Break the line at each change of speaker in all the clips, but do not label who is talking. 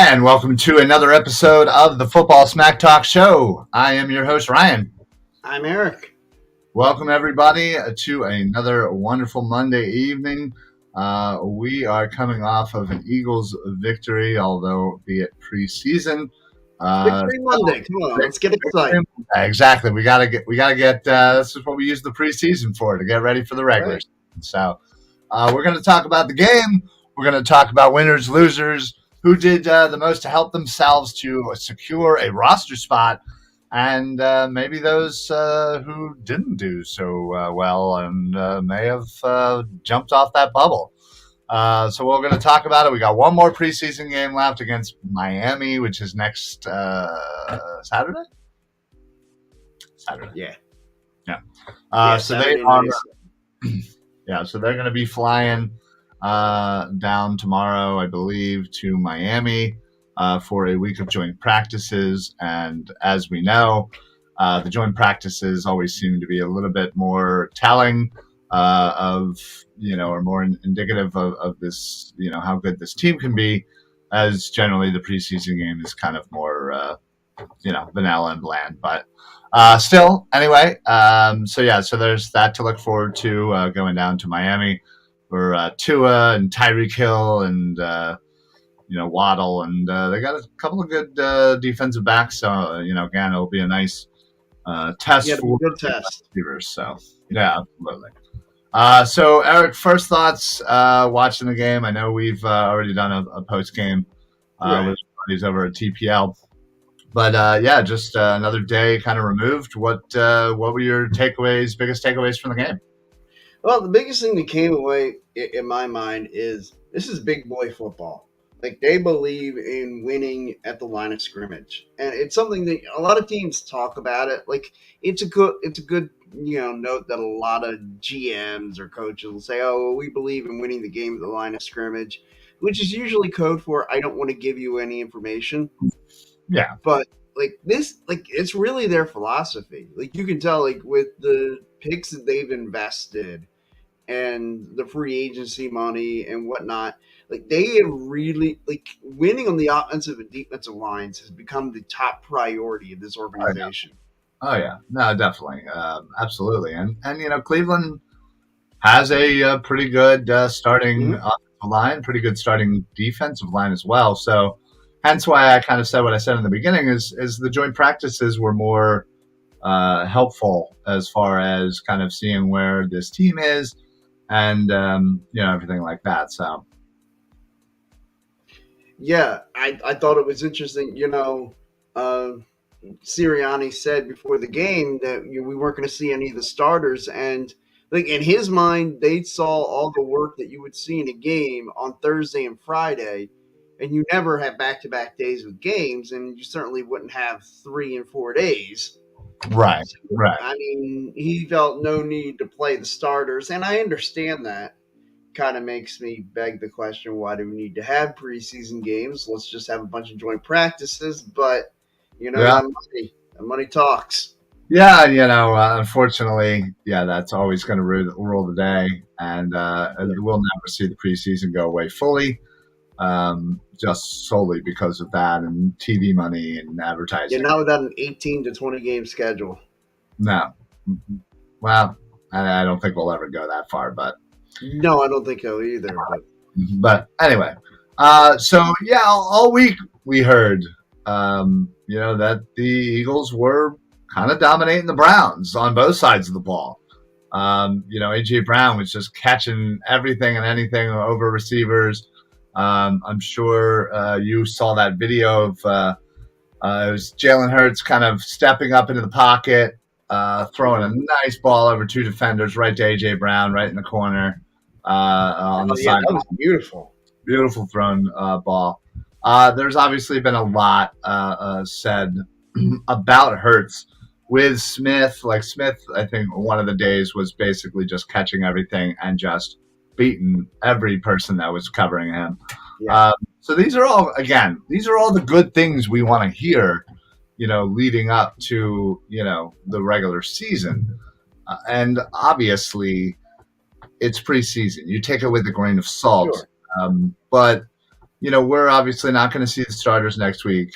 And welcome to another episode of the Football Smack Talk Show. I am your host, Ryan.
I'm Eric.
Welcome, everybody, to another wonderful Monday evening. We are coming off of an Eagles victory, although be it preseason.
Victory Monday. Come on, let's get excited.
Exactly. We gotta get. This is what we use the preseason for, to get ready for the regular season. So we're going to talk about the game. We're going to talk about winners, losers, who did the most to help themselves to secure a roster spot, and maybe those who didn't do so well and may have jumped off that bubble. So we're going to talk about it. We got one more preseason game left against Miami, which is next Saturday.
Yeah.
So they are. Yeah, so they're going to be flying down tomorrow, I believe, to Miami for a week of joint practices. And as we know, the joint practices always seem to be a little bit more telling of, or more indicative of this, how good this team can be, as generally the preseason game is kind of more, vanilla and bland. But still, anyway, so there's that to look forward to going down to Miami for Tua and Tyreek Hill and Waddle, and they got a couple of good defensive backs. So again, it'll be a nice test for
good test.
receivers. So yeah, absolutely. So Eric, first thoughts watching the game. I know we've already done a post game with buddies over at TPL. But just another day kind of removed. What were your biggest takeaways from the game?
Well, the biggest thing that came away in my mind is this is big boy football. Like, they believe in winning at the line of scrimmage, and it's something that a lot of teams talk about it. Like, it's a good note that a lot of GMs or coaches will say, "Oh, we believe in winning the game at the line of scrimmage," which is usually code for "I don't want to give you any information."
Yeah.
But it's really their philosophy. Like, you can tell, like, with the picks that they've invested and the free agency money and whatnot, like, they have really, like, winning on the offensive and defensive lines has become the top priority of this organization.
Oh yeah. No, definitely. Absolutely. And Cleveland has a pretty good starting offensive line, pretty good starting defensive line as well. So hence why I kind of said what I said in the beginning is the joint practices were more helpful as far as kind of seeing where this team is and, everything like that. So.
Yeah, I thought it was interesting. Sirianni said before the game that we weren't going to see any of the starters. And, like, in his mind, they saw all the work that you would see in a game on Thursday and Friday. And you never have back-to-back days with games, and you certainly wouldn't have 3 and 4 days.
Right.
I mean, he felt no need to play the starters, and I understand that. Kind of makes me beg the question, why do we need to have preseason games? Let's just have a bunch of joint practices. But, the money talks.
Yeah, unfortunately, that's always going to rule the day, and we'll never see the preseason go away fully. Just solely because of that and TV money and advertising.
Yeah, not without an 18 to 20 game schedule.
No. Well, I don't think we'll ever go that far, but.
No, I don't think so either.
But anyway, all week we heard, that the Eagles were kind of dominating the Browns on both sides of the ball. A.J. Brown was just catching everything and anything over receivers. I'm sure you saw that video of it was Jalen Hurts kind of stepping up into the pocket, throwing a nice ball over 2 defenders right to A.J. Brown right in the corner on the side.
That was
beautiful thrown ball. There's obviously been a lot said about Hurts with Smith. Like, Smith, I think one of the days was basically just catching everything and just beaten every person that was covering him.
Yeah.
So these are all the good things we want to hear, leading up to, the regular season. And obviously it's preseason. You take it with a grain of salt.
Sure.
But we're obviously not going to see the starters next week.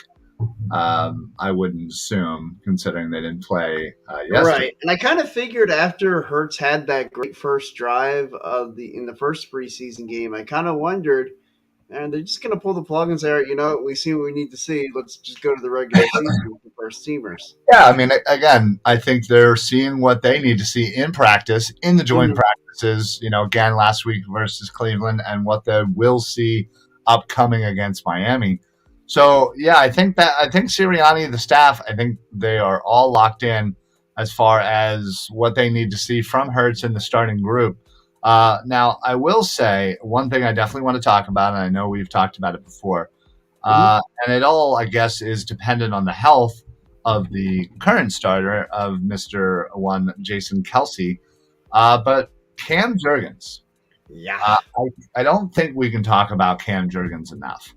I wouldn't assume, considering they didn't play yesterday.
Right. And I kind of figured after Hertz had that great first drive of the in the first preseason game, I kind of wondered, and they're just going to pull the plug and say, all right, we see what we need to see. Let's just go to the regular season with the first teamers.
Yeah, I mean, again, I think they're seeing what they need to see in practice, in the joint
Mhm.
practices, again, last week versus Cleveland, and what they will see upcoming against Miami. So, yeah, I think Sirianni, the staff, I think they are all locked in as far as what they need to see from Hurts in the starting group. Now, I will say one thing I definitely want to talk about, and I know we've talked about it before,
Mhm.
and it all, I guess, is dependent on the health of the current starter of Mr. One, Jason Kelsey. But Cam Jurgens,
Yeah.
I don't think we can talk about Cam Jurgens enough.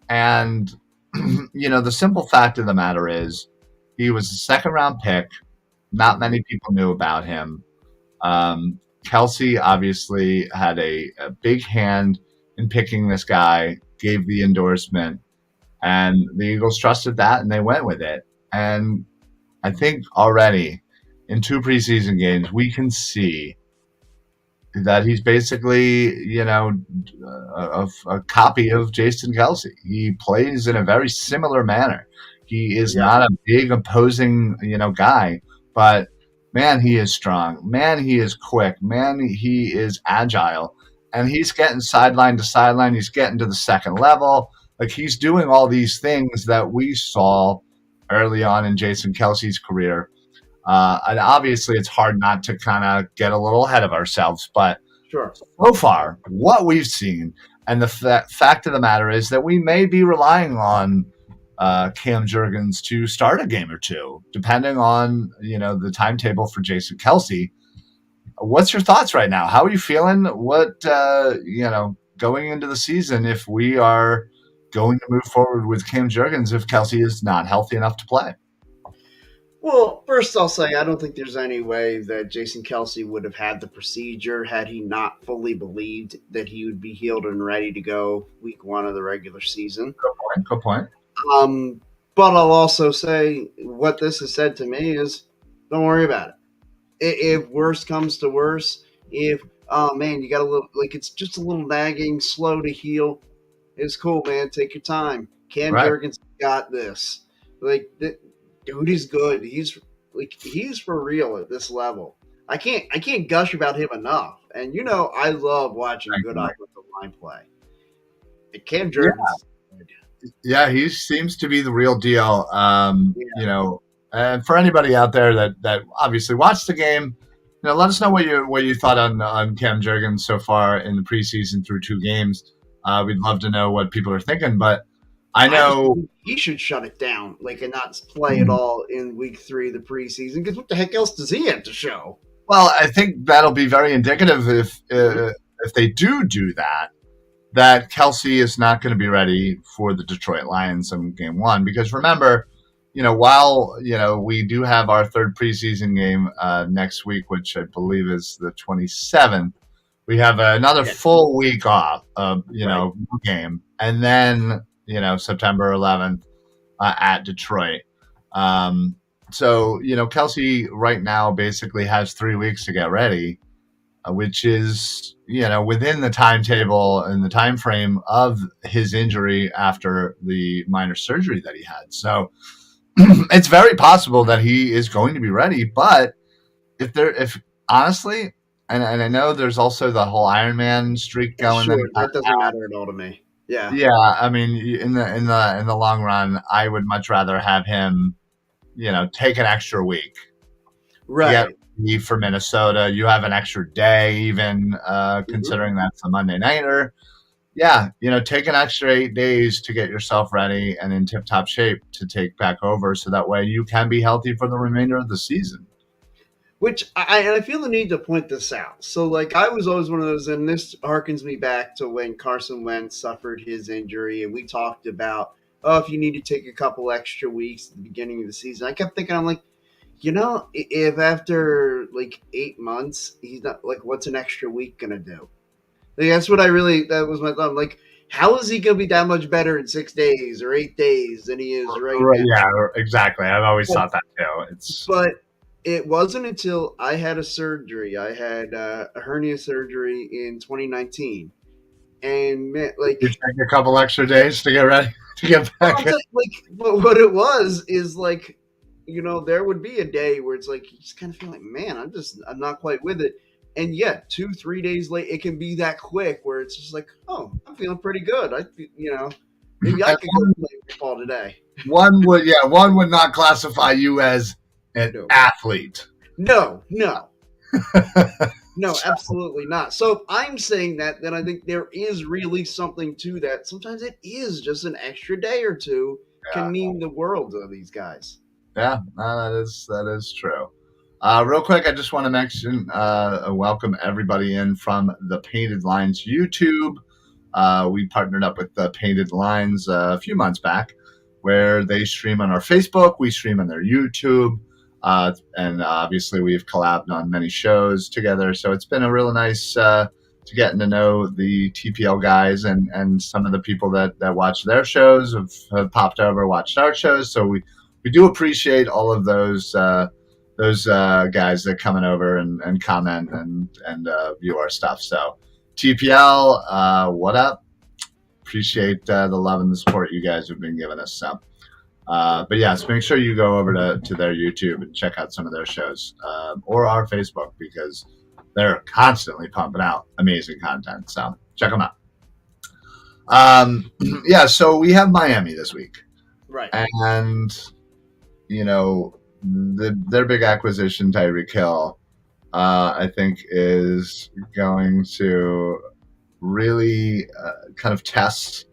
And, the simple fact of the matter is he was a second round pick. Not
Mhm.
many people knew about him. Kelsey obviously had a big hand in picking this guy, gave the endorsement, and the Eagles trusted that and they went with it. And I think already in two preseason games, we can see that he's basically, a copy of Jason Kelsey. He plays in a very similar manner. He is
Yeah.
not a big opposing, guy, but man, he is strong. Man, he is quick. Man, he is agile. And he's getting sideline to sideline. He's getting to the second level. Like he's doing all these things that we saw early on in Jason Kelsey's career. And obviously, it's hard not to kind of get a little ahead of ourselves, but
Sure.
so far, what we've seen, and the fact of the matter is that we may be relying on Cam Jurgens to start a game or two, depending on the timetable for Jason Kelsey. What's your thoughts right now? How are you feeling? What going into the season if we are going to move forward with Cam Jurgens if Kelsey is not healthy enough to play?
Well, first I'll say I don't think there's any way that Jason Kelsey would have had the procedure had he not fully believed that he would be healed and ready to go week one of the regular season.
Good point.
Um, but I'll also say what this has said to me is don't worry about it. If worse comes to worse, if oh man, you got a little like it's just a little nagging, slow to heal. It's cool, man. Take your time. Cam
Right.
Jurgens got this. Like, dude is good. He's for real at this level. I can't gush about him enough. And I love watching
Thank
good
you, Mike.
offensive line play. And Cam
Yeah.
Jurgens is good.
Yeah, he seems to be the real deal.
Yeah.
And for anybody out there that obviously watched the game, let us know what you thought on Cam Jurgens so far in the preseason through two games. We'd love to know what people are thinking. But I
I just
know,
think he should shut it down, like, and not play at all in week 3 of the preseason. Because what the heck else does he have to show?
well, I think that'll be very indicative
Mm-hmm.
if they do that. That Kelsey is not going to be ready for the Detroit Lions in game one. Because remember, while, we do have our third preseason game next week, which I believe is the 27th, we have another
Yeah.
full week off of,
Right.
game. And then, September 11th at Detroit. Um, so, Kelsey right now basically has 3 weeks to get ready, which is within the timetable and the time frame of his injury after the minor surgery that he had. So it's very possible that he is going to be ready. But if honestly, and I know there's also the whole Ironman streak
Yeah,
going that he
sure.
has.
That doesn't matter at all to me. Yeah.
Yeah, I mean, in the long run, I would much rather have him, take an extra week, get
Right.
leave for Minnesota. You have an extra day, even
Mm-hmm.
considering that's a Monday nighter. Yeah, take an extra 8 days to get yourself ready and in tip top shape to take back over, so that way you can be healthy for the remainder of the season.
Which I feel the need to point this out. So, like, I was always one of those, and this harkens me back to when Carson Wentz suffered his injury, and we talked about, oh, if you need to take a couple extra weeks at the beginning of the season. I kept thinking, I'm like, if after like 8 months he's not, like, what's an extra week gonna do? Like, that was my thought. Like, how is he going to be that much better in 6 days or 8 days than he is right
Right,
now?
yeah, exactly. I've always
But,
thought that too. It's
but it wasn't until I had a surgery. I had a hernia surgery in 2019. And man, like,
you take a couple extra days to get ready to get
well,
back
I'm
in.
saying, like, but what it was is like, there would be a day where it's like you just kind of feel like, man, I'm not quite with it. And yet, 2, 3 days late, it can be that quick where it's just like, oh, I'm feeling pretty good. Maybe I
And
could go play football today.
one would not classify you as an
No,
athlete.
no, no, no, absolutely not. So if I'm saying that, then I think there is really something to that. Sometimes it is just an extra day or two can
Yeah,
mean the world to these guys.
yeah, no, that is true. Real quick, I just want to mention, welcome everybody in from the Painted Lines YouTube. We partnered up with the Painted Lines a few months back, where they stream on our Facebook, we stream on their YouTube, and obviously we've collabed on many shows together. So it's been a real nice to getting to know the TPL guys and some of the people that watch their shows have popped over, watched our shows. So we do appreciate all of those guys that coming over and comment and view our stuff. So TPL, what up? Appreciate the love and the support you guys have been giving us. So, but yes, make sure you go over to their YouTube and check out some of their shows or our Facebook because they're constantly pumping out amazing content. So check them out. Yeah, so we have Miami this week,
Right.
and their big acquisition, Tyreek Hill, I think is going to really kind of test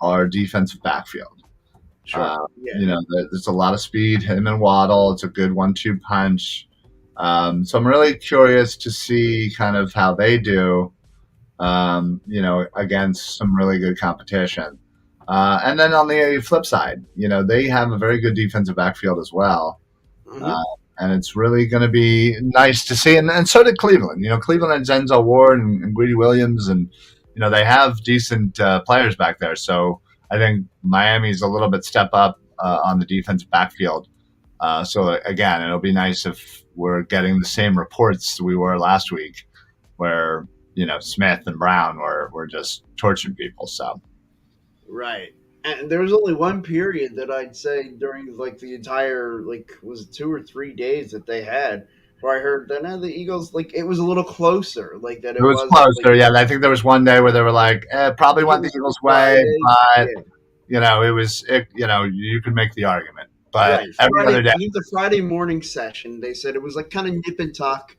our defensive backfield.
Sure. Yeah.
There's a lot of speed. Him and Waddle, it's a good 1-2 punch. So I'm really curious to see kind of how they do, against some really good competition. And then on the flip side, they have a very good defensive backfield as well.
Hmm.
Uh, and it's really going to be nice to see. And so did Cleveland. Cleveland had Denzel Ward and Greedy Williams, and they have decent players back there. So I think Miami's a little bit step up on the defensive backfield. So again, it'll be nice if we're getting the same reports we were last week, where Smith and Brown were just torturing people. So
Right. And there was only one period that I'd say during like the entire was it 2 or 3 days that they had where I heard that the Eagles it was a little closer that
it
it
was
wasn't
closer. Yeah, I think there was one day where they were like, probably
it
went the
was
Eagles' way,
Friday.
but
Yeah.
you could make the argument. But
Right.
every
Friday.
other day,
I think the Friday morning session they said it was kind of nip and tuck.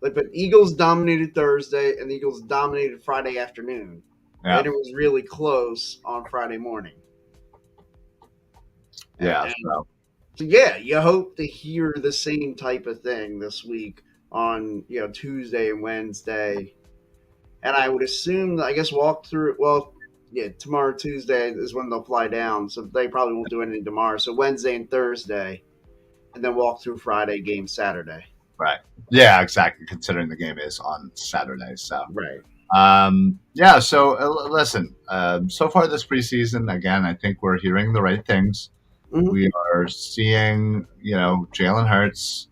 But Eagles dominated Thursday and the Eagles dominated Friday afternoon.
yeah,
And it was really close on Friday morning.
yeah.
And
So
so yeah, you hope to hear the same type of thing this week on Tuesday and Wednesday. And I would assume I guess walk through. Well, yeah, tomorrow Tuesday is when they'll fly down, so they probably won't do anything tomorrow. So Wednesday and Thursday, and then walk through Friday game Saturday.
right, yeah, exactly. Considering the game is on Saturday, so
Right.
yeah. So listen, so far this preseason, again, I think we're hearing the right things.
Mhm.
We are seeing, Jalen Hurts,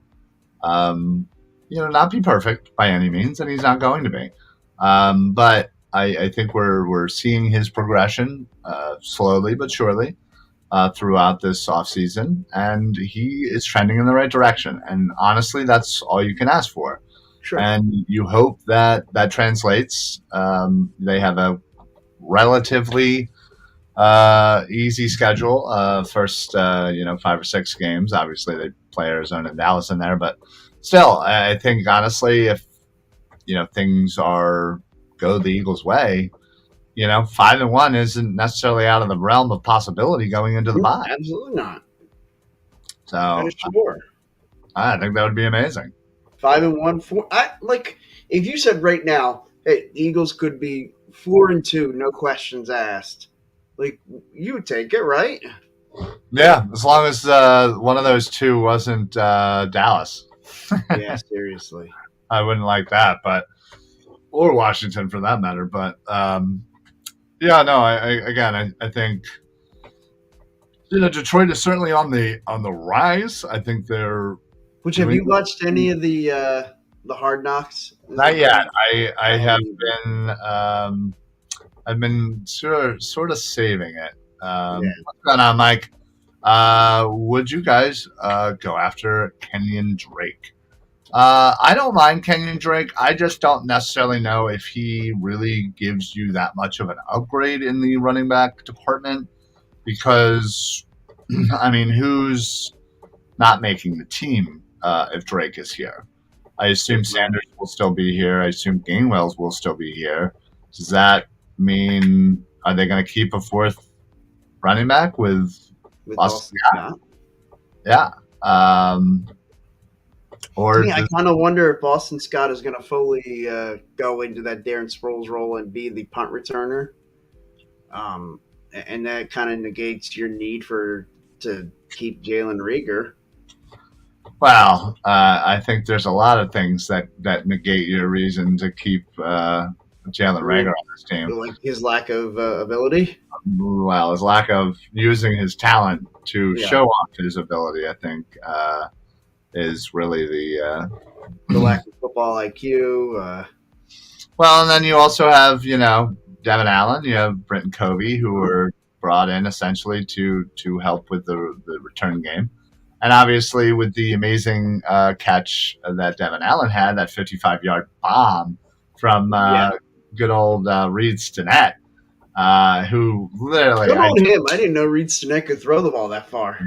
not be perfect by any means, and he's not going to be. But I think we're seeing his progression slowly but surely throughout this offseason, and he is trending in the right direction. And honestly, that's all you can ask for.
Sure.
And you hope that translates. They have a relatively easy schedule. First, 5 or 6 games. Obviously, they play Arizona and Dallas in there, but still, I think honestly, if things go the Eagles' way, 5-1 isn't necessarily out of the realm of possibility going into the bye.
Absolutely not.
So
Sure.
I think that would be amazing.
5-1, 4. If you said right now, hey, the Eagles could be 4-2, no questions asked. You would take it, right?
Yeah, as long as one of those two wasn't Dallas.
Yeah, seriously.
I wouldn't like that, but or Washington for that matter. But yeah, no, I think Detroit is certainly on the rise. I think they're
Which have
doing
you watched any of the Hard Knocks? Is
not
it
yet.
called?
I
I
have
haven't either.
been I've been sort of saving it.
Yeah,
What's going on, Mike? Would you guys go after Kenyon Drake? I don't mind Kenyon Drake. I just don't necessarily know if he really gives you that much of an upgrade in the running back department because, I mean, who's not making the team if Drake is here? I assume
good point.
Sanders will still be here. I assume Gainwell's will still be here. Does that mean are they going to keep a fourth running back with
With
Boston?
Boston Scott.
Yeah.
To
Or
me, I
does,
kind of wonder if Boston Scott is going to fully go into that Darren Sproles role and be the punt returner. And that kind of negates your need for to keep Jalen Rieger.
well, I think there's a lot of things that negate your reason to keep Jalen Rager on this team.
Like his lack of ability.
Well, his lack of using his talent to
Yeah,
show off his ability, I think, is really
the
the
lack of football IQ.
well. And then you also have Devin Allen, you have Britton Covey, who were brought in essentially to help with the return game. And obviously, with the amazing catch that Devin Allen had, that 55-yard bomb from
Yeah,
good old Reed Stinnett, who literally,
good on him. I didn't know Reed Stinnett could throw the ball that far.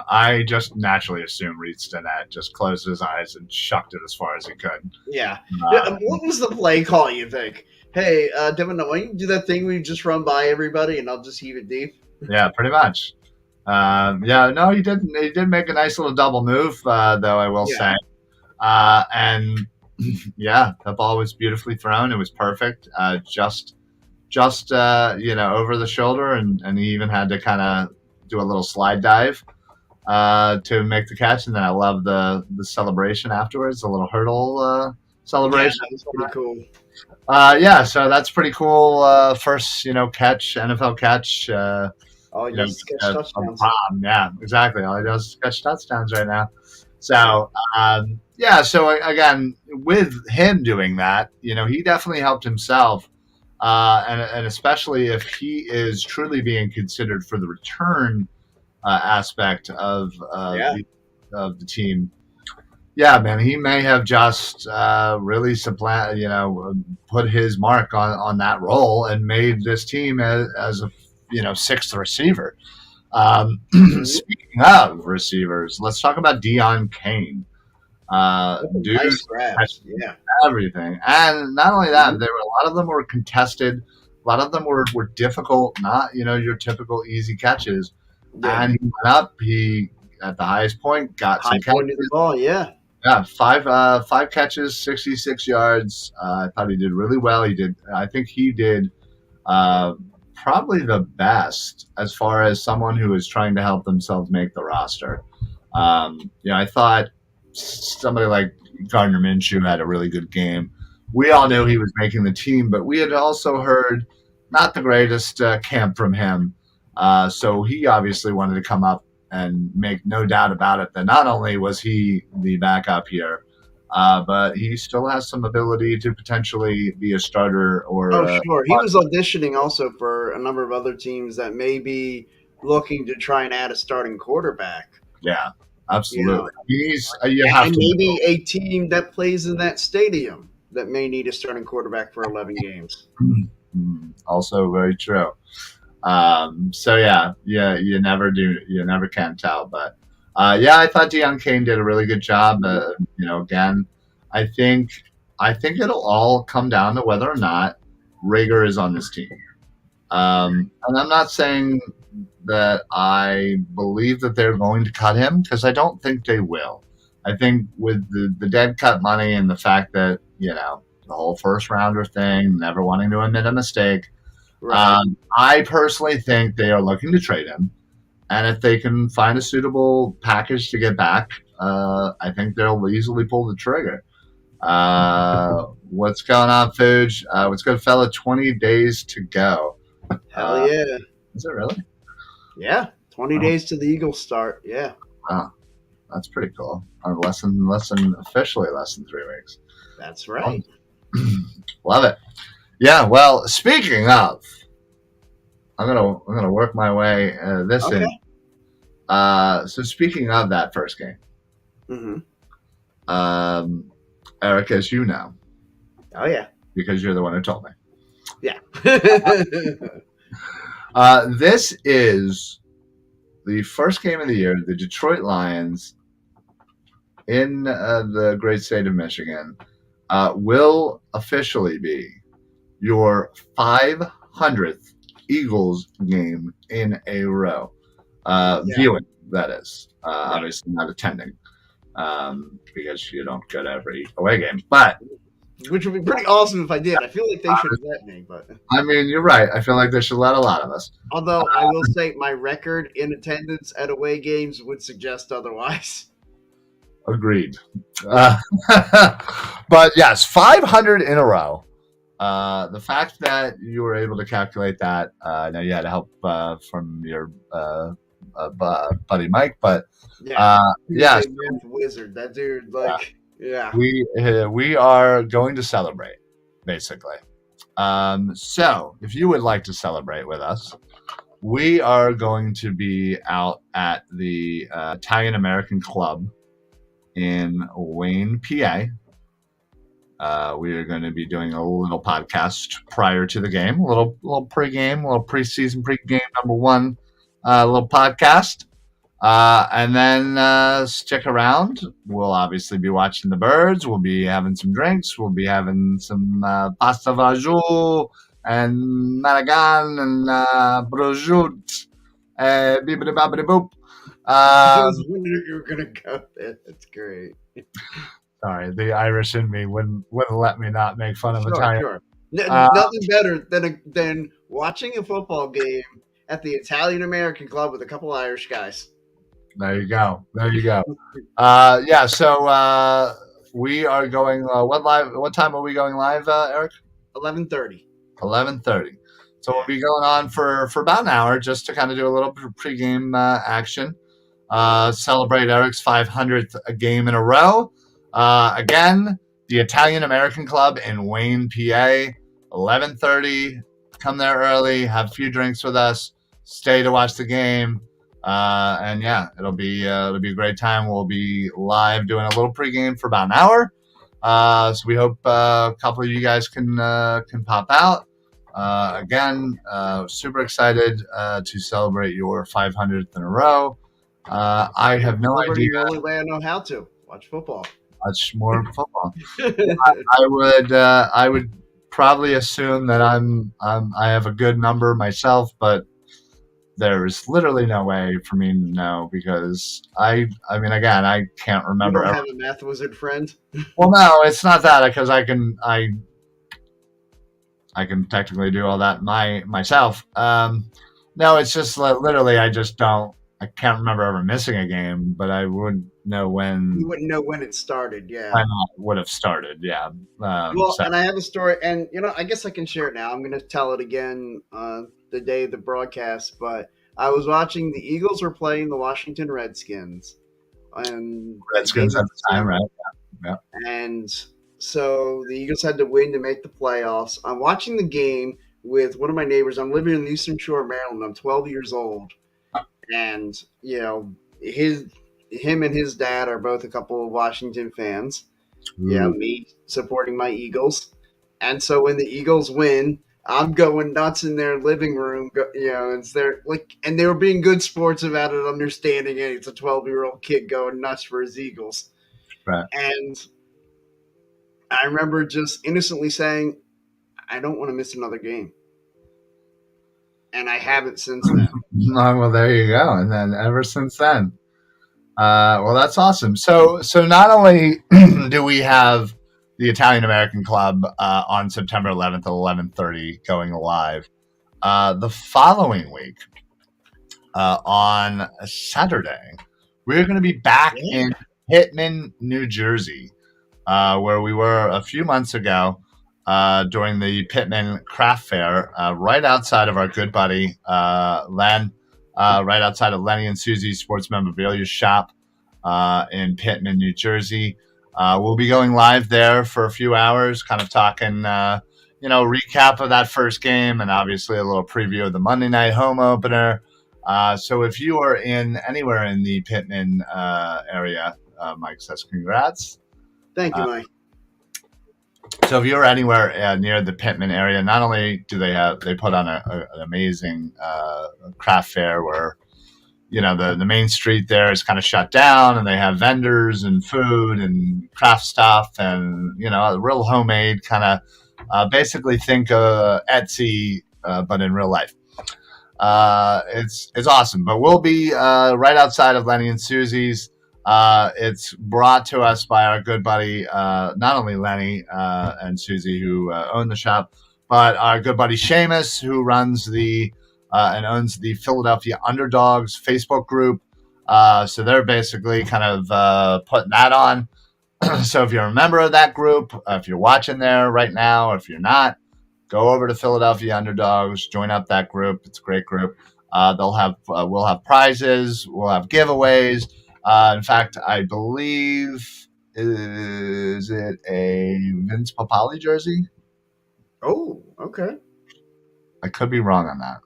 I just naturally assumed Reed Stinnett just closed his eyes and shucked it as far as he could.
Yeah.
Uh,
What was the play call, you think? Hey, Devin, why don't you do that thing where you just run by everybody and I'll just heave it deep?
yeah, pretty much. Yeah, no, he did. He did make a nice little double move, though. I will
Yeah.
say, and yeah, the ball was beautifully thrown. It was perfect. Just over the shoulder, and he even had to kind of do a little slide dive to make the catch. And then I love the celebration afterwards, a little hurdle
Yeah,
celebration.
that was pretty cool.
Yeah, so that's pretty cool. First, catch, NFL catch.
All he does is catch
A
touchdowns.
bomb. Yeah, exactly. All he does is catch touchdowns right now. So, yeah. So again, with him doing that, he definitely helped himself, and especially if he is truly being considered for the return aspect
Yeah.
of the team. Yeah, man, he may have just really put his mark on that role and made this team as a sixth receiver.
Mhm.
Speaking of receivers, let's talk about Deion Kane. Dude
Nice
had
grabs. Yeah.
everything, and not only that,
Mhm.
there were a lot of them were contested. A lot of them were difficult, not your typical easy catches.
Yeah.
And he went up. He at the highest point got
High
some
point of the
catches.
ball. Yeah.
Yeah, five catches, 66 yards. I thought he did really well. He did. I think he did uh, probably the best as far as someone who is trying to help themselves make the roster. I thought somebody like Gardner Minshew had a really good game. We all knew he was making the team, but we had also heard not the greatest camp from him. So he obviously wanted to come up and make no doubt about it that not only was he the backup here, but he still has some ability to potentially be a starter or
Oh, sure. He was auditioning also for a number of other teams that may be looking to try and add a starting quarterback.
yeah,
You know,
absolutely. You have
and
to.
maybe a team that plays in that stadium that may need a starting quarterback for 11 games.
Also very true. So yeah, you never can tell. But yeah, I thought Deion Kane did a really good job. Again, I think I think it'll all come down to whether or not Rager is on this team. And I'm not saying that I believe that they're going to cut him because I don't think they will. I think with the dead cut money and the fact that the whole first rounder thing, never wanting to admit a mistake.
Right.
I personally think they are looking to trade him, and if they can find a suitable package to get back, I think they'll easily pull the trigger. What's going on, Fuge? What's good, fella? 20 days to go.
Hell yeah.
Is it really?
Yeah. 20
Oh,
days to the Eagles start. Yeah.
wow. That's pretty cool. Officially less than 3 weeks.
That's right.
Love it. Yeah. Well, speaking of, I'm gonna work my way this
Okay.
in. So speaking of that first game,
Mm-hmm.
Eric, as you know,
Oh, yeah.
because you're the one who told me,
Yeah.
this is the first game of the year. The Detroit Lions in the great state of Michigan will officially be your 500th Eagles game in a row.
Yeah.
Viewing, that is.
Right.
Obviously not attending because you don't go to every away game. But
Which would be pretty awesome if I did. I feel like they should let me, but
I mean, you're right. I feel like they should let a lot of us.
although I will say my record in attendance at away games would suggest otherwise.
Agreed. But yes, 500 in a row. The fact that you were able to calculate that, I know you had help from your buddy Mike, but
Yeah.
yeah,
He's a math wizard. That dude, like, yeah.
we are going to celebrate, basically. So if you would like to celebrate with us, we are going to be out at the Italian American Club in Wayne, PA. We are going to be doing a little podcast prior to the game, a little pregame, a little preseason pregame number one, little podcast, and then stick around. We'll obviously be watching the birds. We'll be having some drinks. We'll be having some pasta fagioli and malagan and prosciutto, bibbidi bobbidi boop.
I was wondering if you were gonna go there. That's great.
Sorry, the Irish in me wouldn't let me not make fun of Italian.
Sure. Nothing better than watching a football game at the Italian American Club with a couple Irish guys.
There you go. Yeah. So we are going. What time are we going live, Eric?
11:30.
11:30. So we'll be going on for about an hour just to kind of do a little pregame action. Celebrate Eric's 500th game in a row. Again, the Italian American Club in Wayne, PA, 11:30. Come there early, have a few drinks with us, stay to watch the game, and yeah, it'll be a great time. We'll be live doing a little pregame for about an hour. So we hope a couple of you guys can pop out. Again, super excited to celebrate your 500th in a row. I have no idea.
The only way I know how to watch football.
Watch more football. I would probably assume that I have a good number myself, but there's literally no way for me to know because I mean again I can't remember.
You don't have a math wizard friend?
Well, no, it's not that because I can technically do all that myself. No, it's just literally I just don't. I can't remember ever missing a game, but I wouldn't know when.
You wouldn't know when it started, yeah.
I would have started, yeah.
And I have a story, and I guess I can share it now. I'm going to tell it again the day of the broadcast, but I was watching the Eagles were playing the Washington Redskins. And
Redskins at the time, right? Yeah.
And so the Eagles had to win to make the playoffs. I'm watching the game with one of my neighbors. I'm living in the Eastern Shore of Maryland. I'm 12 years old. And, him and his dad are both a couple of Washington fans.
Ooh.
Yeah, me supporting my Eagles. And so when the Eagles win, I'm going nuts in their living room. It's their and they were being good sports about it, understanding it. It's a 12-year-old kid going nuts for his Eagles.
Right.
And I remember just innocently saying, I don't want to miss another game. And I haven't since then.
Well, there you go. And then ever since then. Well, that's awesome. So not only do we have the Italian American Club on September 11th at 11:30 going live, the following week on Saturday, we're going to be back in Pittman, New Jersey, where we were a few months ago. during the Pittman Craft Fair, right outside of our good buddy Len, right outside of Lenny and Susie's Sports Memorabilia Shop in Pittman, New Jersey. We'll be going live there for a few hours, kind of talking, recap of that first game, and obviously a little preview of the Monday night home opener. So if you are anywhere in the Pittman area, Mike says congrats.
Thank you, Mike.
So if you're anywhere near the Pittman area, not only do they put on an amazing craft fair where the main street there is kind of shut down, and they have vendors and food and craft stuff, and a real homemade kind of basically think Etsy but in real life. It's awesome. But we'll be right outside of Lenny and Susie's. It's brought to us by our good buddy, not only Lenny and Susie, who own the shop, but our good buddy Seamus, who runs and owns the Philadelphia Underdogs Facebook group. So they're basically kind of putting that on. So if you're a member of that group, if you're watching there right now, or if you're not, go over to Philadelphia Underdogs, join up that group. It's a great group. We'll have prizes, we'll have giveaways. In fact, I believe, is it a Vince Papali jersey?
Oh, okay.
I could be wrong on that.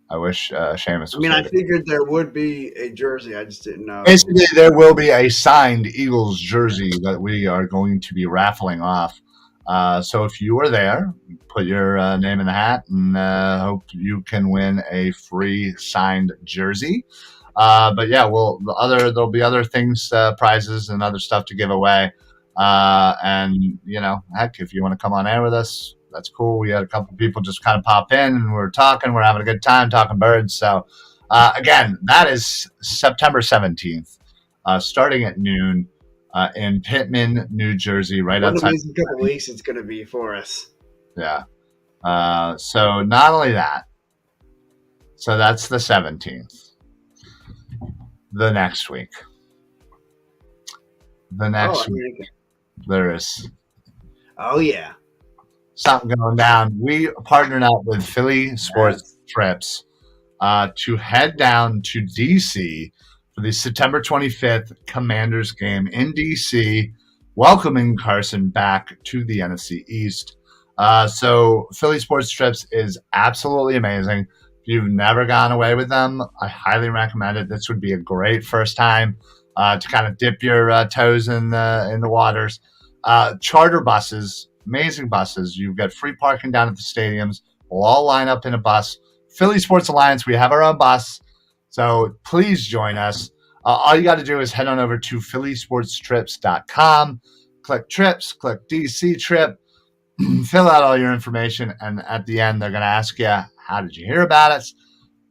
I wish Seamus was
I figured there would be a jersey. I just didn't know.
Basically, there will be a signed Eagles jersey that we are going to be raffling off. So if you are there, put your name in the hat, and hope you can win a free signed jersey. But yeah, there'll be other things, prizes and other stuff to give away. And heck, if you want to come on air with us, that's cool. We had a couple of people just kind of pop in, and we're having a good time talking birds. So again, that is September 17th, starting at noon in Pittman, New Jersey, right outside.
One of these couple weeks it's going to be for us.
Yeah. So not only that, so that's the 17th. The next week. Week, there is.
Oh, yeah.
Something going down. We partnered up with Philly Sports Trips to head down to DC for the September 25th Commanders game in DC, welcoming Carson back to the NFC East. So Philly Sports Trips is absolutely amazing. If you've never gone away with them, I highly recommend it. This would be a great first time to kind of dip your toes in the waters. Charter buses, amazing buses. You've got free parking down at the stadiums. We'll all line up in a bus. Philly Sports Alliance, we have our own bus. So please join us. All you got to do is head on over to phillysportstrips.com, click trips, click DC trip, fill out all your information, and at the end, they're going to ask you, how did you hear about us?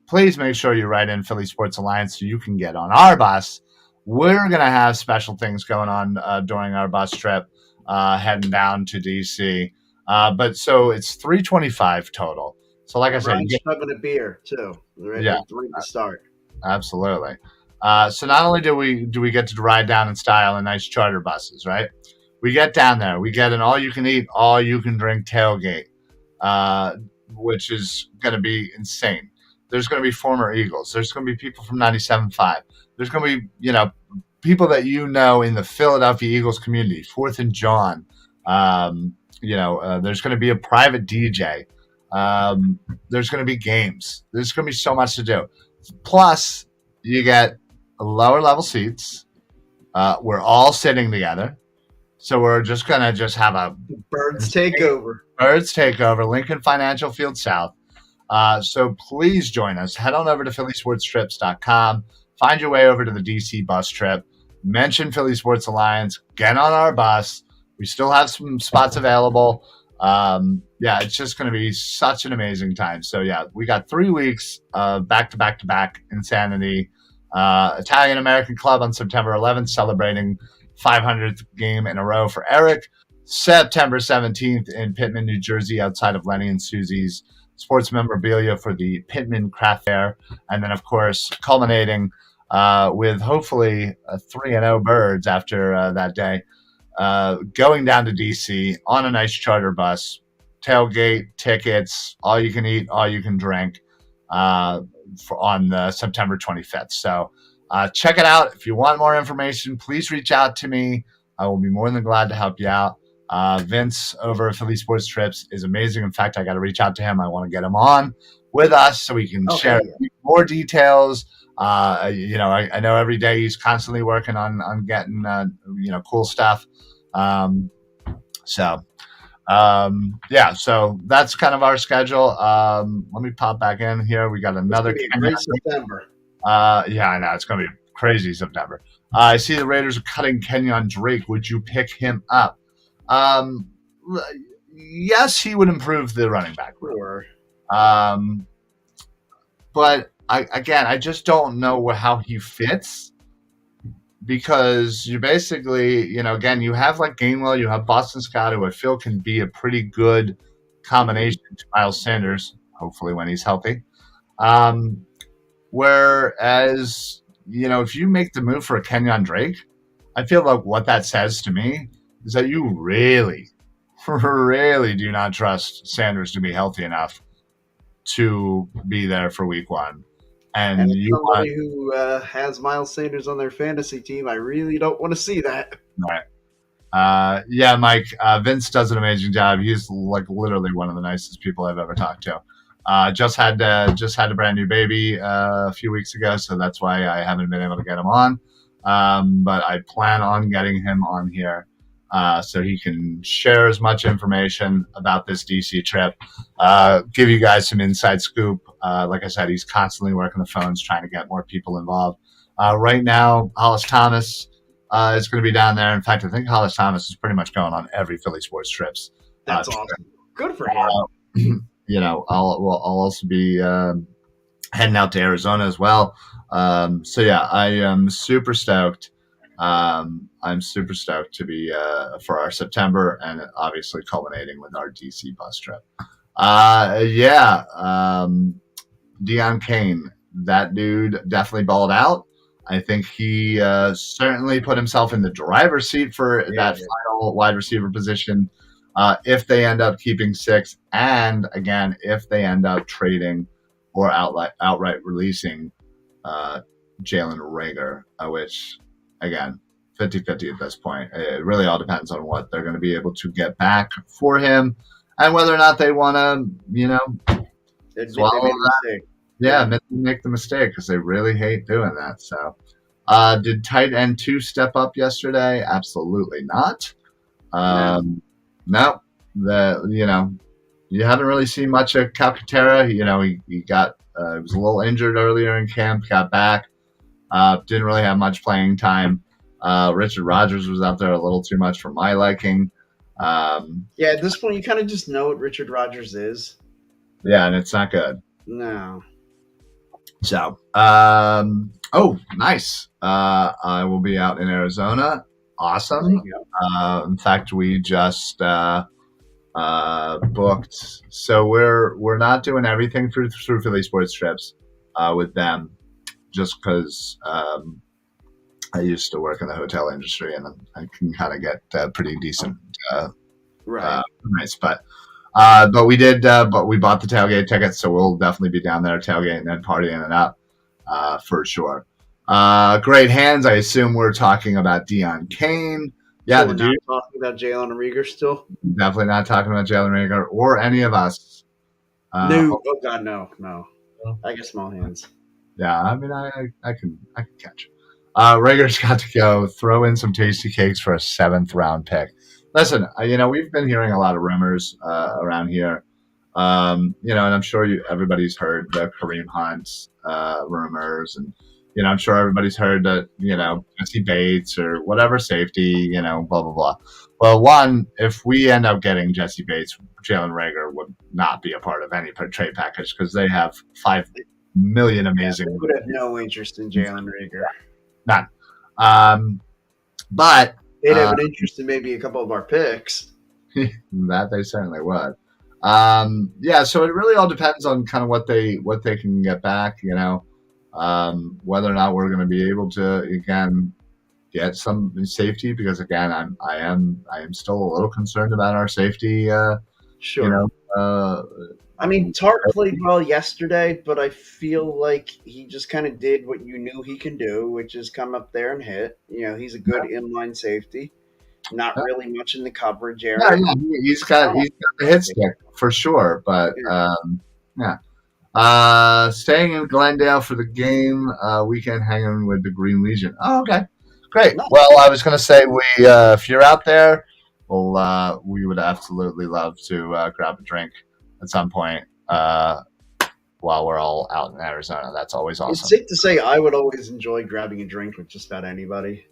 Please make sure you write in Philly Sports Alliance so you can get on our bus. We're going to have special things going on during our bus trip, heading down to DC. But so it's $325 total. So like I said,
you get having a beer too. Right to start.
Absolutely. So not only do we get to ride down in style in nice charter buses, right? We get down there. We get an all-you-can-eat, all-you-can-drink tailgate, which is going to be insane. There's going to be former Eagles. There's going to be people from 97.5. There's going to be, people that in the Philadelphia Eagles community, Fourth and John. There's going to be a private DJ. There's going to be games. There's going to be so much to do. Plus, you get lower level seats. We're all sitting together. So we're just going to have a
Birds takeover.
Lincoln Financial Field South. So please join us. Head on over to phillysportstrips.com. Find your way over to the DC bus trip. Mention Philly Sports Alliance. Get on our bus. We still have some spots available. It's just going to be such an amazing time. So, we got 3 weeks of back-to-back-to-back insanity. Italian American Club on September 11th, celebrating 500th game in a row for Eric. September 17th in Pittman, New Jersey, outside of Lenny and Susie's sports memorabilia for the Pittman Craft Fair. And then, of course, culminating with hopefully 3-0 birds after that day. going down to DC on a nice charter bus, tailgate, tickets, all you can eat, all you can drink, on the September 25th. So check it out. If you want more information, please reach out to me. I will be more than glad to help you out. Vince over at Philly Sports Trips is amazing. In fact, I got to reach out to him. I want to get him on with us so we can share more details. I know every day he's constantly working on getting cool stuff. So that's kind of our schedule. Let me pop back in here. We got another
great September.
Yeah, I know it's going to be crazy September. I see the Raiders are cutting Kenyon Drake. Would you pick him up? Yes, he would improve the running back room.
Sure.
But I just don't know how he fits, because you basically, again, you have like Gainwell, you have Boston Scott, who I feel can be a pretty good combination to Miles Sanders, hopefully when he's healthy. Whereas, if you make the move for a Kenyon Drake, I feel like what that says to me is that you really, really do not trust Sanders to be healthy enough to be there for week one. And
somebody who has Miles Sanders on their fantasy team, I really don't want to see that.
Right. Yeah, Mike. Vince does an amazing job. He's like literally one of the nicest people I've ever talked to. Just had a brand new baby a few weeks ago, so that's why I haven't been able to get him on. But I plan on getting him on here so he can share as much information about this DC trip, give you guys some inside scoop. Like I said, he's constantly working the phones, trying to get more people involved. Right now, Hollis Thomas is going to be down there. In fact, I think Hollis Thomas is pretty much going on every Philly Sports Trips.
That's awesome. Good for him.
I'll also be heading out to Arizona as well. So yeah, I am super stoked. I'm super stoked to be for our September, and obviously culminating with our DC bus trip. Deion Kane, that dude definitely balled out. I think he certainly put himself in the driver's seat for that final wide receiver position. If they end up keeping 6, and again, if they end up trading or outright releasing Jalen Reagor, which, again, 50-50 at this point. It really all depends on what they're going to be able to get back for him and whether or not they want to, swallow that. Yeah, make the mistake, because they really hate doing that. So, did tight end 2 step up yesterday? Absolutely not. No, you haven't really seen much of Calcaterra. He got he was a little injured earlier in camp, got back, didn't really have much playing time. Richard Rodgers was out there a little too much for my liking.
At this point, you kind of just know what Richard Rodgers is.
Yeah, and it's not good.
No.
So, nice. I will be out in Arizona. Awesome. In fact, we just booked. So we're not doing everything through Philly Sports Trips with them, just because I used to work in the hotel industry, and I can kind of get pretty decent rates. But we did. But we bought the tailgate tickets, so we'll definitely be down there tailgating and partying it up for sure. Great hands. I assume we're talking about Deion Kane. Yeah,
so we're not talking about Jalen Reagor still.
Definitely not talking about Jalen Reagor or any of us.
No. Oh God, no. I get small hands.
Yeah, I mean, I can catch. Reagor's got to go. Throw in some tasty cakes for a 7th round pick. Listen, we've been hearing a lot of rumors around here. And I'm sure everybody's heard the Kareem Hunt rumors, and I'm sure everybody's heard that Jesse Bates or whatever safety, blah blah blah. Well, one, if we end up getting Jesse Bates, Jalen Reagor would not be a part of any trade package, because they have 5 million amazing.
They would have no interest in Jalen Reagor.
None. But
they'd have an interest in maybe a couple of our picks.
That they certainly would. So it really all depends on kind of what they can get back, whether or not we're going to be able to, again, get some safety because again, I am still a little concerned about our safety. You
Sure.
know, uh,
I mean, Tart played well yesterday, but I feel like he just kind of did what you knew he can do, which is come up there and hit. He's a good inline safety, not really much in the coverage
yeah,
area.
yeah, he's got the hit stick for sure, but
Yeah.
yeah. Staying in Glendale for the game weekend, hanging with the Green Legion. Oh, okay, great.
No,
Well, I was going to say if you're out there, well, we would absolutely love to grab a drink at some point while we're all out in Arizona. That's always
it's
awesome.
safe to say I would always enjoy grabbing a drink with just about anybody.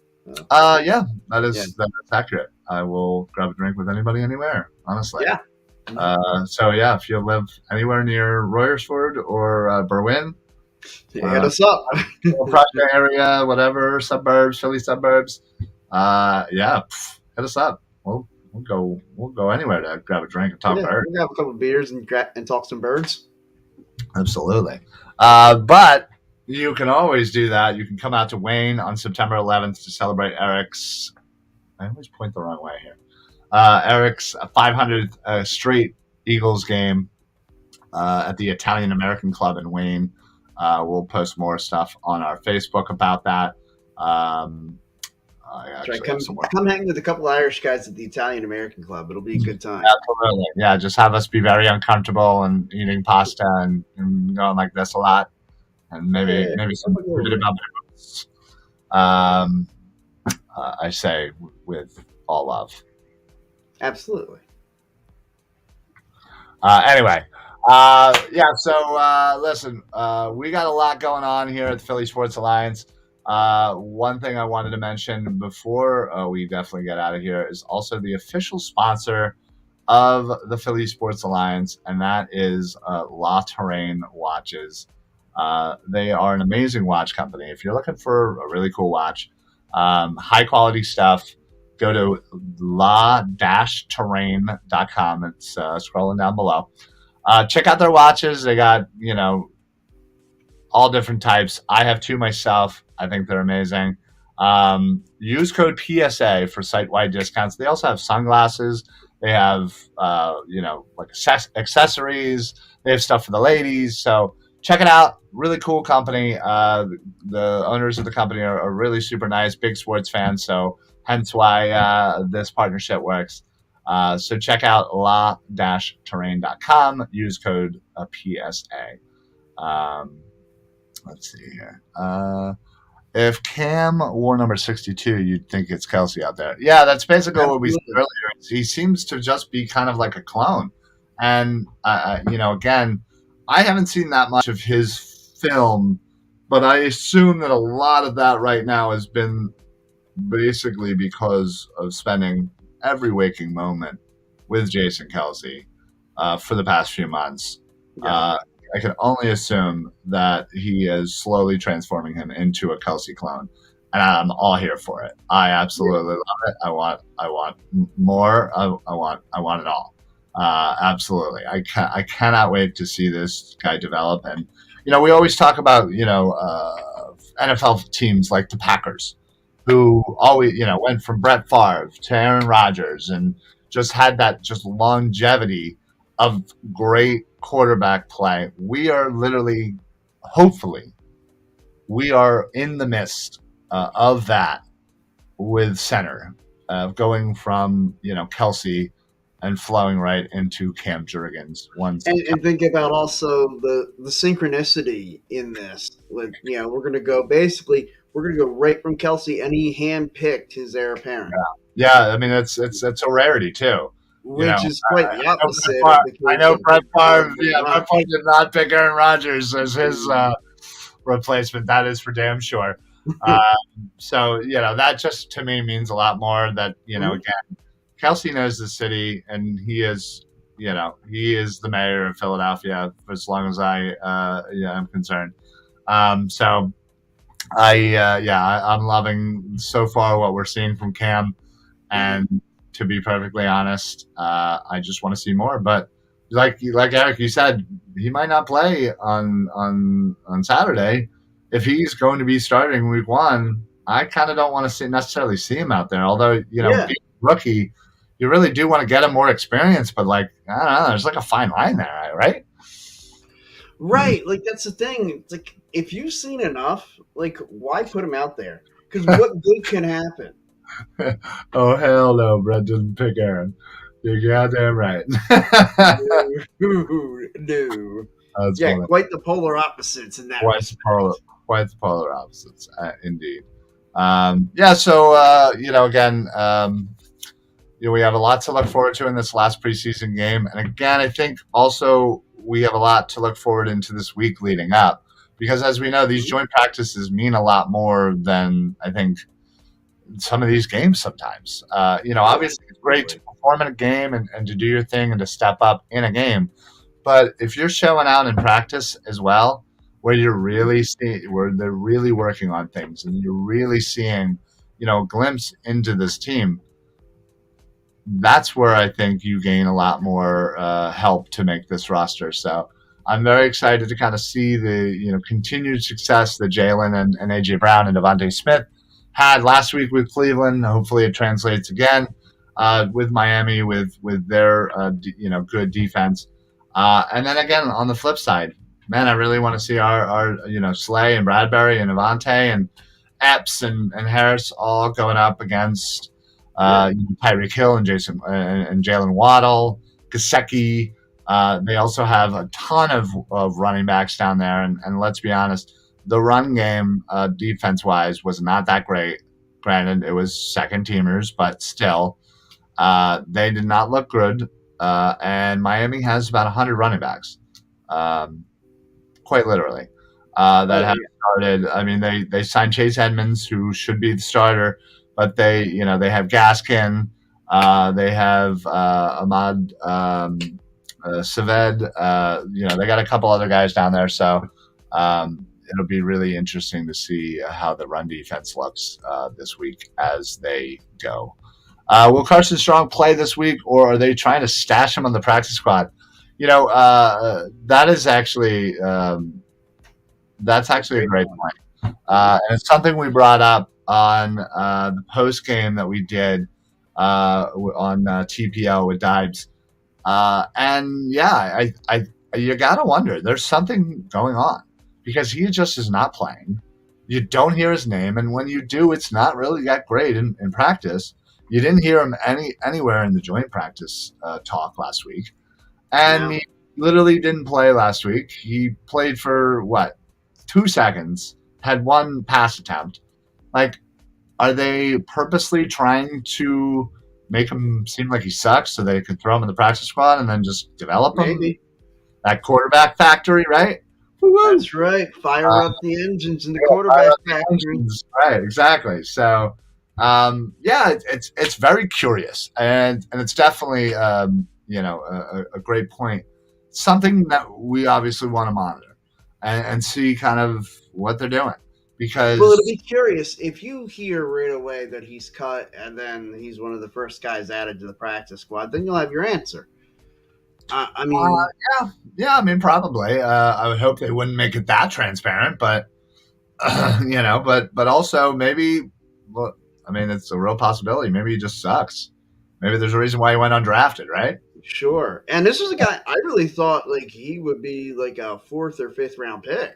Yeah,
Yeah,
that's accurate. I will grab a drink with anybody, anywhere. Honestly.
yeah. No,
So yeah, if you live anywhere near Royersford or Berwyn,
hit us up.
Project area, whatever suburbs, Philly suburbs, yeah, hit us up. We'll go anywhere to grab a drink and talk
Yeah,
bird.
we'll have a couple of beers and talk some birds.
Absolutely. But you can always do that. You can come out to Wayne on September 11th to celebrate Eric's. I always point the wrong way here. Eric's 500th straight Eagles game at the Italian American Club in Wayne. We'll post more stuff on our Facebook about that. I
Try
actually
come
have some more.
come hang with a couple of Irish guys at the Italian American Club. It'll be a good time.
Absolutely. Yeah, just have us be very uncomfortable and eating pasta and going like this a lot. And
Yeah,
maybe some
I'll go over
food
there.
about um, I say with all love.
Absolutely.
Anyway, yeah. So listen, we got a lot going on here at the Philly Sports Alliance. One thing I wanted to mention before we definitely get out of here is also the official sponsor of the Philly Sports Alliance, and that is La Terrain Watches. They are an amazing watch company. If you're looking for a really cool watch, high quality stuff, go to la-terrain.com. It's scrolling down below. Check out their watches. They got, all different types. I have two myself. I think they're amazing. Use code PSA for site-wide discounts. They also have sunglasses. They have, like accessories. They have stuff for the ladies. So check it out. Really cool company. The owners of the company are really super nice, big sports fans. So hence why this partnership works. So check out la-terrain.com. Use code PSA. Let's see here. If Cam wore number 62, you'd think it's Kelsey out there. Yeah, that's basically what we said
Absolutely.
earlier. He seems to just be kind of like a clone. And, again, I haven't seen that much of his film, but I assume that a lot of that right now has been basically because of spending every waking moment with Jason Kelsey for the past few months.
Yeah.
I can only assume that he is slowly transforming him into a Kelsey clone, and I'm all here for it. I absolutely love it. I want more. I want it all. Absolutely. I cannot wait to see this guy develop. And we always talk about NFL teams like the Packers, who always went from Brett Favre to Aaron Rodgers and just had that just longevity of great quarterback play. We are literally, hopefully, we are in the midst of that with center, going from Kelsey and flowing right into Cam Jurgens.
And think about also the synchronicity in this. We're gonna go right from Kelsey, and he handpicked his heir apparent,
Yeah, I mean it's a rarity too.
which is quite the opposite
I
of the case
know
of
Brett Favre.
Aaron
Yeah, Brett
Rodgers.
Favre did not pick Aaron Rodgers as his replacement. That is for damn sure. So that just to me means a lot more. That
Mhm.
again, Kelsey knows the city, and he is the mayor of Philadelphia for as long as I'm concerned. So I'm loving so far what we're seeing from Cam. And to be perfectly honest, I just want to see more. But like Eric, you said, he might not play on Saturday. If he's going to be starting week 1, I kind of don't want to necessarily see him out there. Although
Yeah,
being a rookie, you really do want to get him more experience. But like I don't know, there's like a fine line there, right?
right. Like that's the thing. It's like if you've seen enough, like why put him out there? Because what good can happen?
Oh hell no, Brett didn't pick Aaron. You're goddamn right. That's
No, no. Yeah,
funny.
quite the polar opposites in that
Quite the
respect.
polar, quite the polar opposites, indeed. Yeah, so again, we have a lot to look forward to in this last preseason game, and again, I think also we have a lot to look forward into this week leading up, because as we know, these
Mhm.
joint practices mean a lot more than I think some of these games sometimes. Obviously it's great to
Absolutely.
perform in a game and to do your thing and to step up in a game. But if you're showing out in practice as well, where you're
Mhm.
really seeing, where they're really working on things and you're really seeing, a glimpse into this team, that's where I think you gain a lot more help to make this roster. So I'm very excited to kind of see the continued success that Jalen and AJ Brown and Devontae Smith had last week with Cleveland. Hopefully, it translates again with Miami with their good defense. And then again on the flip side, man, I really want to see our Slay and Bradbury and Avante and Epps and Harris all going up against
Yeah,
Tyreek Hill and Jason and Jalen Waddle, Gasecki. They also have a ton of running backs down there, and let's be honest, the run game defense wise was not that great. Granted, it was second teamers, but still, they did not look good. And Miami has about 100 running backs. Um, quite literally, that
oh
have
yeah,
started. I mean, they signed Chase Edmonds, who should be the starter, but they have Gaskin, they have Ahmad Saved. They got a couple other guys down there, so it'll be really interesting to see how the run defense looks this week as they go. Will Carson Strong play this week, or are they trying to stash him on the practice squad? That is actually that's
a
actually a
great
great
point.
point.
Mhm.
And it's something we brought up on the post game that we did on TPL with Dibes. And yeah, you gotta wonder. There's something going on because he just is not playing. You don't hear his name, and when you do, it's not really that great in practice. You didn't hear him anywhere in the joint practice talk last week, and
Now,
he literally didn't play last week. He played for what, 2 seconds, had one pass attempt. Like, are they purposely trying to make him seem like he sucks so they could throw him in the practice squad and then just develop him?
maybe
That quarterback factory, right? Woo-woo.
that's right.
Uh,
Fire up the engines in the
yeah, fire
quarterback
up the
factory.
engines. Right, exactly. So, yeah, it's very curious, and it's definitely a great point. Something that we obviously want to monitor and see kind of what they're doing
Well, it'll
because
be curious if you hear right away that he's cut and then he's one of the first guys added to the practice squad. Then you'll have your answer. I mean,
yeah, I mean probably. I would hope they wouldn't make it that transparent, but but also maybe. Well, I mean, it's a real possibility. Maybe he just sucks. Maybe there's a reason why he went undrafted, right?
sure. And this was a guy I really thought like he would be like a fourth or fifth round pick.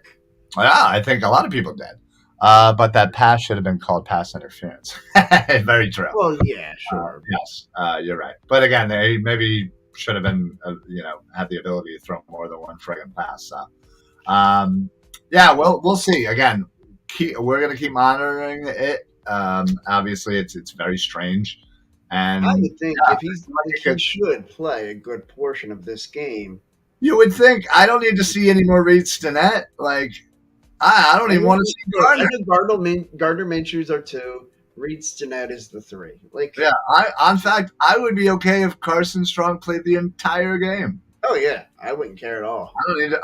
Yeah, I think a lot of people did. But that pass should have been called pass interference. Very true.
Well, yeah, sure.
Yes, you're right. But again, they maybe should have been, had the ability to throw more than one friggin' pass. So, yeah, well, we'll see. Again, we're going to keep monitoring it. Obviously, it's very strange,
I
and
would think
yeah,
if he's
like
like he should play a good portion of this game.
you would think I don't need to see any more Reed Stinnett. Like I don't
I
even
know,
want to see Gardner.
Gardner Minshew's are two. Reed Stinnett is the three. Like,
Yeah, in fact, I would be okay if Carson Strong played the entire game.
oh yeah, I wouldn't care at all.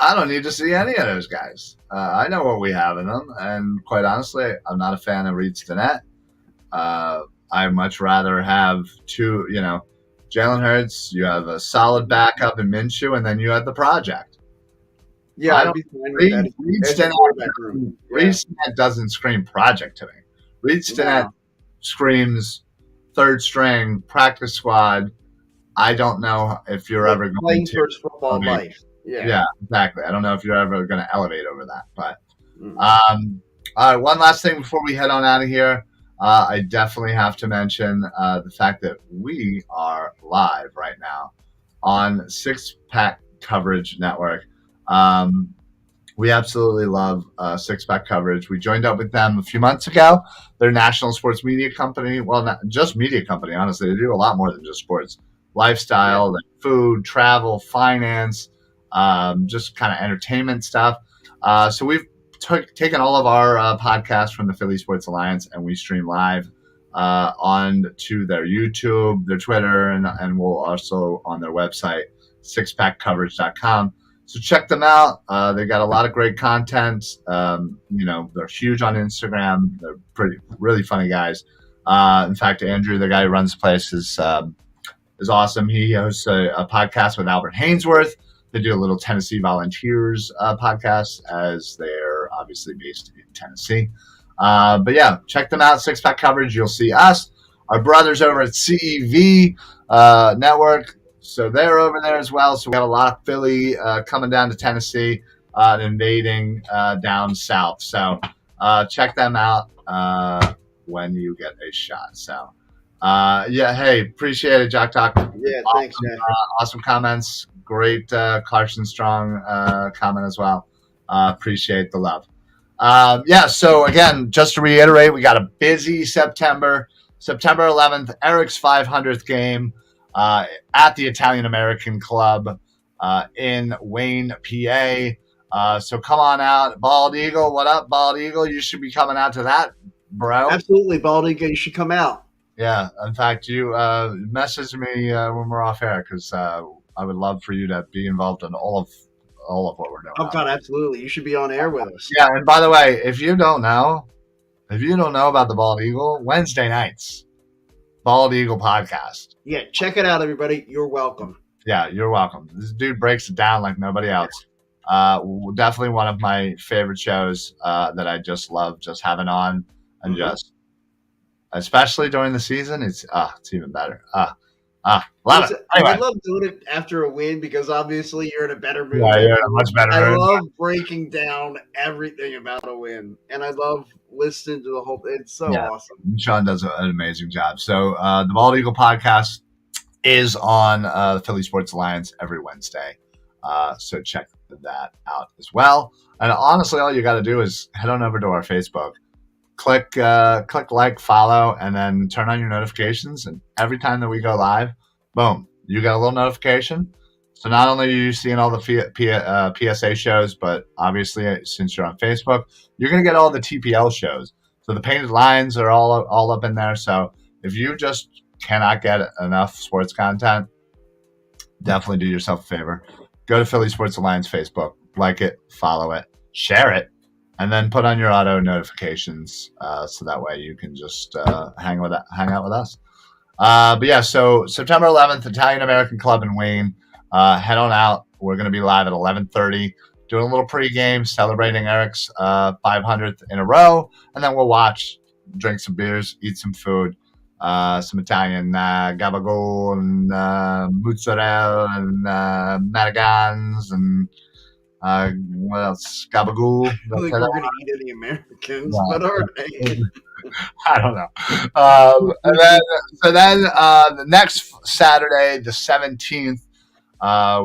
I don't need to see any of those guys. I know what we have in them, and quite honestly, I'm not a fan of Reed Stinnett. Uh, I much rather have two, Jalen Hurts. You have a solid backup in Minshew, and then you have the project.
Yeah,
I
I'd
don't.
be fine with that
Reed
as a
Stinnett,
quarterback room.
Reed
Yeah,
Stinnett doesn't scream project to me. Reed Stinnett
No,
screams third string practice squad. I don't know if you're
like
ever going
playing
to
first football
elevate.
life. Yeah.
Yeah, exactly. I don't know if you're ever going to elevate over that. But
Mm.
all right, one last thing before we head on out of here. I definitely have to mention the fact that we are live right now on Six Pack Coverage Network. Um, we absolutely love Six Pack Coverage. We joined up with them a few months ago. They're a national sports media company. Well, not just media company, honestly. They do a lot more than just sports.
Yeah.
Lifestyle, like food, travel, finance, just kind of entertainment stuff. So we've taken all of our podcasts from the Philly Sports Alliance and we stream live on to their YouTube, their Twitter, and we'll also on their website, sixpackcoverage.com. So check them out. They got a lot of great content. They're huge on Instagram. They're really funny guys. In fact, Andrew, the guy who runs the place, is awesome. He hosts a podcast with Albert Hainsworth. They do a little Tennessee Volunteers podcast, as they're obviously based in Tennessee. But yeah, check them out. Six Pack Coverage. You'll see us, our brothers over at CEV Network. So they're over there as well. So we have a lot of Philly coming down to Tennessee and invading down south. So check them out when you get a shot. So hey, appreciate it, Jock Talk.
Yeah. Thanks, Jack.
Awesome comments. Great Clarkson Strong comment as well. Appreciate the love. So again, just to reiterate, we got a busy September 11th, Eric's 500th game at the Italian American Club in Wayne, PA. So come on out. Bald Eagle, what up, Bald Eagle? You should be coming out to that, bro.
Absolutely, Baldy. You should come out.
Yeah, in fact, you message me when we're off air because I would love for you to be involved in all of what we're doing.
Oh God, absolutely. You should be on air with us.
Yeah, and by the way, if you don't know about the Bald Eagle, Wednesday nights, Bald Eagle podcast.
Yeah, check it out, everybody. You're welcome.
Yeah, you're welcome. This dude breaks it down like nobody else. Definitely one of my favorite shows that I just love just having on and just. Especially during the season, it's even better. Love it. Anyway.
I love doing it after a win because obviously you're in a better mood.
Yeah, you're in a much better mood.
I love breaking down everything about a win, and I love listening to the whole thing. It's so awesome.
Sean does an amazing job. So the Bald Eagle podcast is on the Philly Sports Alliance every Wednesday. So check that out as well. And honestly, all you got to do is head on over to our Facebook. Click like, follow, and then turn on your notifications. And every time that we go live, boom, you get a little notification. So not only are you seeing all the PSA shows, but obviously since you're on Facebook, you're going to get all the TPL shows. So the Painted Lines are all up in there. So if you just cannot get enough sports content, definitely do yourself a favor. Go to Philly Sports Alliance Facebook, like it, follow it, share it. And then put on your auto notifications so that way you can just hang out with us. So September 11th, Italian American Club in Wayne. Head on out. We're going to be live at 11:30, doing a little pregame, celebrating Eric's 500th in a row. And then we'll watch, drink some beers, eat some food, some Italian gabagool and mozzarella and marigans and what else? Gabagool.
I don't think we're going to eat any Americans, but all right.
I don't know. And then the next Saturday, the 17th,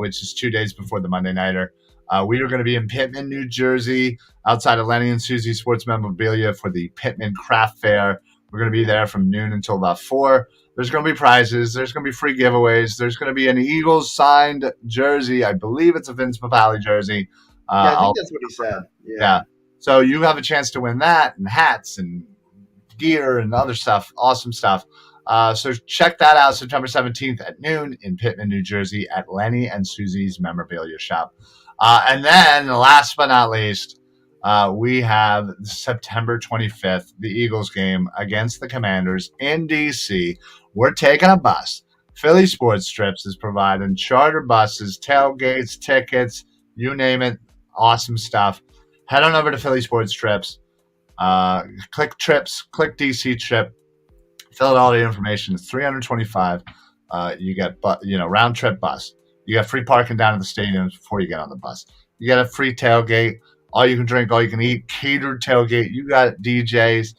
which is 2 days before the Monday Nighter, we are going to be in Pittman, New Jersey, outside of Lenny and Susie Sports Memorabilia for the Pittman Craft Fair. We're going to be there from noon until about 4. There's going to be prizes. There's going to be free giveaways. There's going to be an Eagles signed jersey. I believe it's a Vince Papale jersey.
I think that's what he said.
Yeah. So you have a chance to win that and hats and gear and other stuff. Awesome stuff. So check that out September 17th at noon in Pittman, New Jersey at Lenny and Susie's Memorabilia Shop. And then last but not least, we have September 25th, the Eagles game against the Commanders in D.C. We're taking a bus. Philly Sports Strips is providing charter buses, tailgates, tickets, you name it. Awesome stuff. Head on over to Philly Sports Strips. Click trips, click DC trip, fill out all the information. It's $325. You get round trip bus. You get free parking down at the stadiums before you get on the bus. You get a free tailgate, all you can drink, all you can eat, catered tailgate. You got DJs,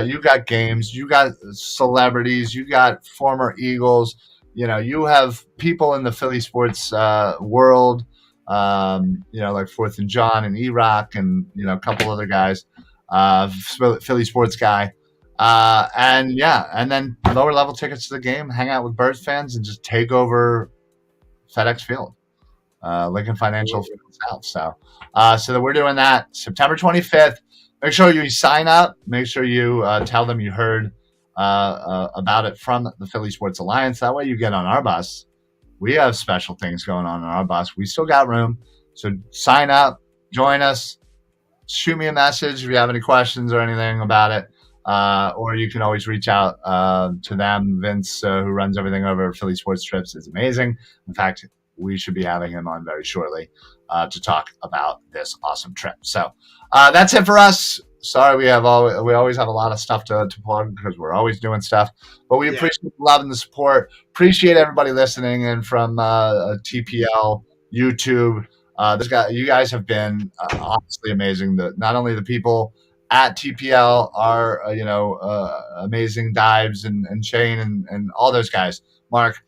you got games, you got celebrities, you got former Eagles. You have people in the Philly sports world. Like Fourth and John and E-Rock and a couple other guys. Philly sports guy. And then lower level tickets to the game, hang out with Birds fans, and just take over FedEx Field, Lincoln Financial South. So that we're doing that September 25th. Make sure you sign up. Make sure you tell them you heard about it from the Philly Sports Alliance. That way you get on our bus. We have special things going on our bus. We still got room. So sign up, join us, shoot me a message if you have any questions or anything about it. Or you can always reach out to them. Vince, who runs everything over Philly Sports Trips, is amazing. In fact, we should be having him on very shortly to talk about this awesome trip. So that's it for us. Sorry, we always have a lot of stuff to plug because we're always doing stuff. But we appreciate the love and the support. Appreciate everybody listening in from TPL, YouTube. You guys have been honestly amazing. Not only the people at TPL are amazing, Dives and Shane and all those guys, Mark,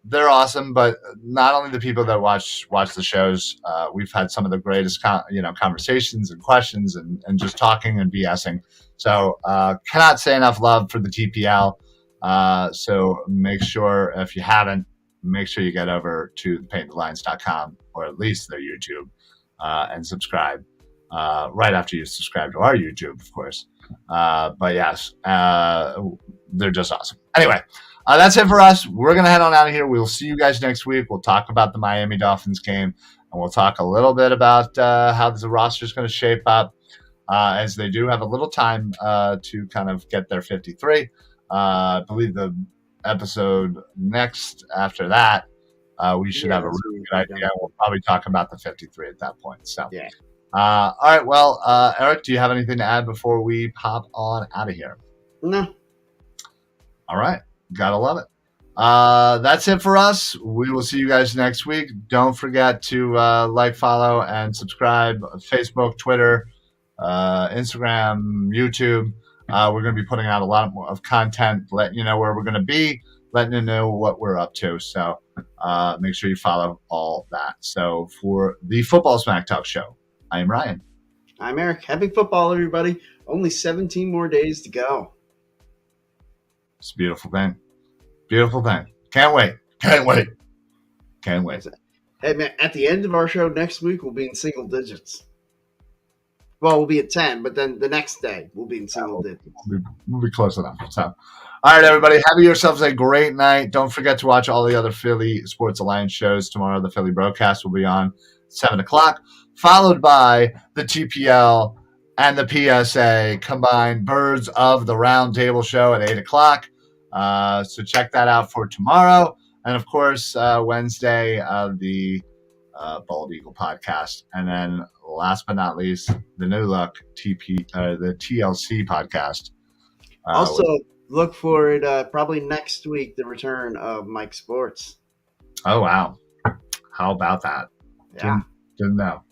they're awesome. But not only the people that watch the shows, we've had some of the greatest conversations and questions and just talking and BSing. So cannot say enough love for the TPL. So make sure, if you haven't, make sure you get over to thepaintedlines.com or at least their YouTube and subscribe. Right after you subscribe to our YouTube, of course. But yes, they're just awesome. Anyway, that's it for us. We're going to head on out of here. We'll see you guys next week. We'll talk about the Miami Dolphins game, and we'll talk a little bit about how the roster is going to shape up, as they do have a little time to kind of get their 53. I believe the episode next after that, we should have a really good idea. We'll probably talk about the 53 at that point. So, yeah. All right. Well, Eric, do you have anything to add before we pop on out of here?
No.
All right. Gotta love it. That's it for us. We will see you guys next week. Don't forget to like, follow, and subscribe. Facebook, Twitter, Instagram, YouTube. We're going to be putting out a lot more of content, letting you know where we're going to be, letting you know what we're up to. So make sure you follow all that. So for the Football Smack Talk Show, I am Ryan.
I'm Eric. Happy football, everybody. Only 17 more days to go.
It's a beautiful thing. Beautiful thing. Can't wait. Can't wait. Can't wait.
Hey, man, at the end of our show next week, we'll be in single digits. Well, we'll be at 10, but then the next day, we'll be in single digits.
We'll be close enough. So, all right, everybody. Have yourselves a great night. Don't forget to watch all the other Philly Sports Alliance shows. Tomorrow, the Philly broadcast will be on 7 o'clock, followed by the TPL and the PSA combined Birds of the Round Table show at 8 o'clock. So check that out for tomorrow. And, of course, Wednesday, the Bald Eagle podcast. And then last but not least, the new look the TLC podcast.
Also, look for it probably next week, the return of Mike Sports.
Oh, wow. How about that?
Yeah.
Didn't know.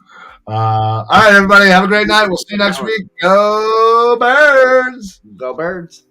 All right, everybody. Have a great night. We'll see you next week. Go Birds!
Go Birds!